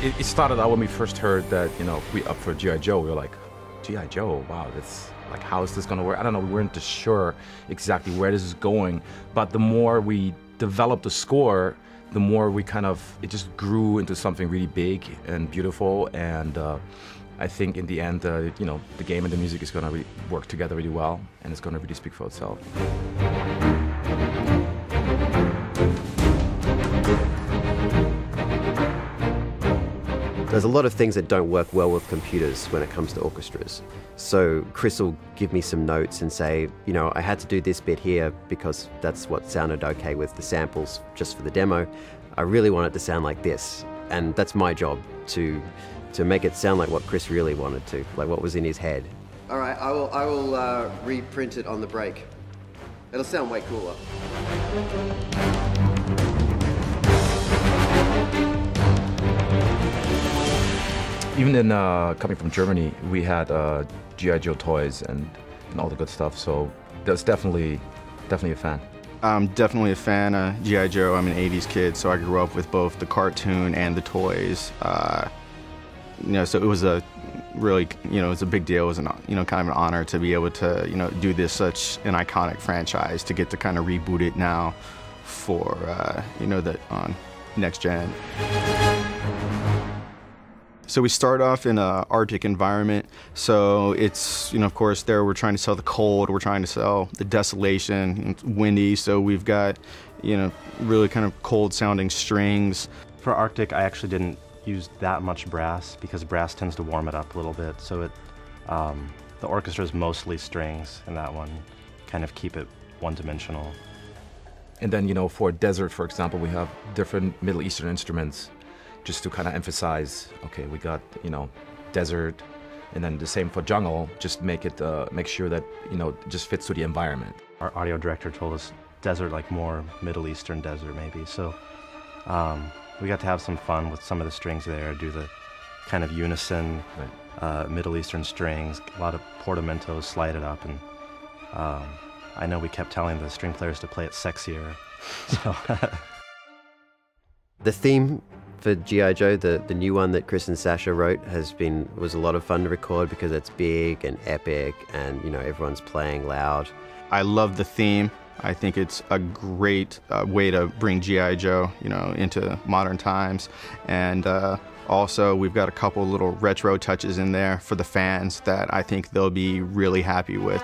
It started out when we first heard that, we up for G.I. Joe. We were like, G.I. Joe, wow, that's like, how is this gonna work? I don't know, we weren't sure exactly where this is going, but the more we developed the score, the more we it just grew into something really big and beautiful, and I think in the end, the game and the music is gonna work together really well, and it's gonna really speak for itself. There's a lot of things that don't work well with computers when it comes to orchestras. So Chris will give me some notes and say, I had to do this bit here because that's what sounded okay with the samples just for the demo. I really want it to sound like this. And that's my job, to make it sound like what Chris really wanted to, like what was in his head. All right, I will reprint it on the break. It'll sound way cooler. Even in coming from Germany, we had G.I. Joe toys and all the good stuff, so that's definitely a fan. I'm definitely a fan of G.I. Joe. I'm an 80s kid, so I grew up with both the cartoon and the toys. So it was a really, it was a big deal. It was kind of an honor to be able to, do this such an iconic franchise, to get to kind of reboot it now for, on next gen. So we start off in an Arctic environment. So it's, of course, there we're trying to sell the cold, we're trying to sell the desolation, it's windy, so we've got, really kind of cold sounding strings. For Arctic, I actually didn't use that much brass because brass tends to warm it up a little bit. So the orchestra is mostly strings in that one, kind of keep it one-dimensional. And then, for desert, for example, we have different Middle Eastern instruments, just to kind of emphasize, okay, we got, desert, and then the same for jungle, just make sure that, it just fits to the environment. Our audio director told us desert, like more Middle Eastern desert maybe, so we got to have some fun with some of the strings there, do the kind of unison Middle Eastern strings, a lot of portamentos, slide it up, and I know we kept telling the string players to play it sexier. So. The theme for G.I. Joe, the new one that Chris and Sasha wrote, was a lot of fun to record because it's big and epic, and everyone's playing loud. I love the theme. I think it's a great way to bring G.I. Joe, into modern times, and also we've got a couple little retro touches in there for the fans that I think they'll be really happy with.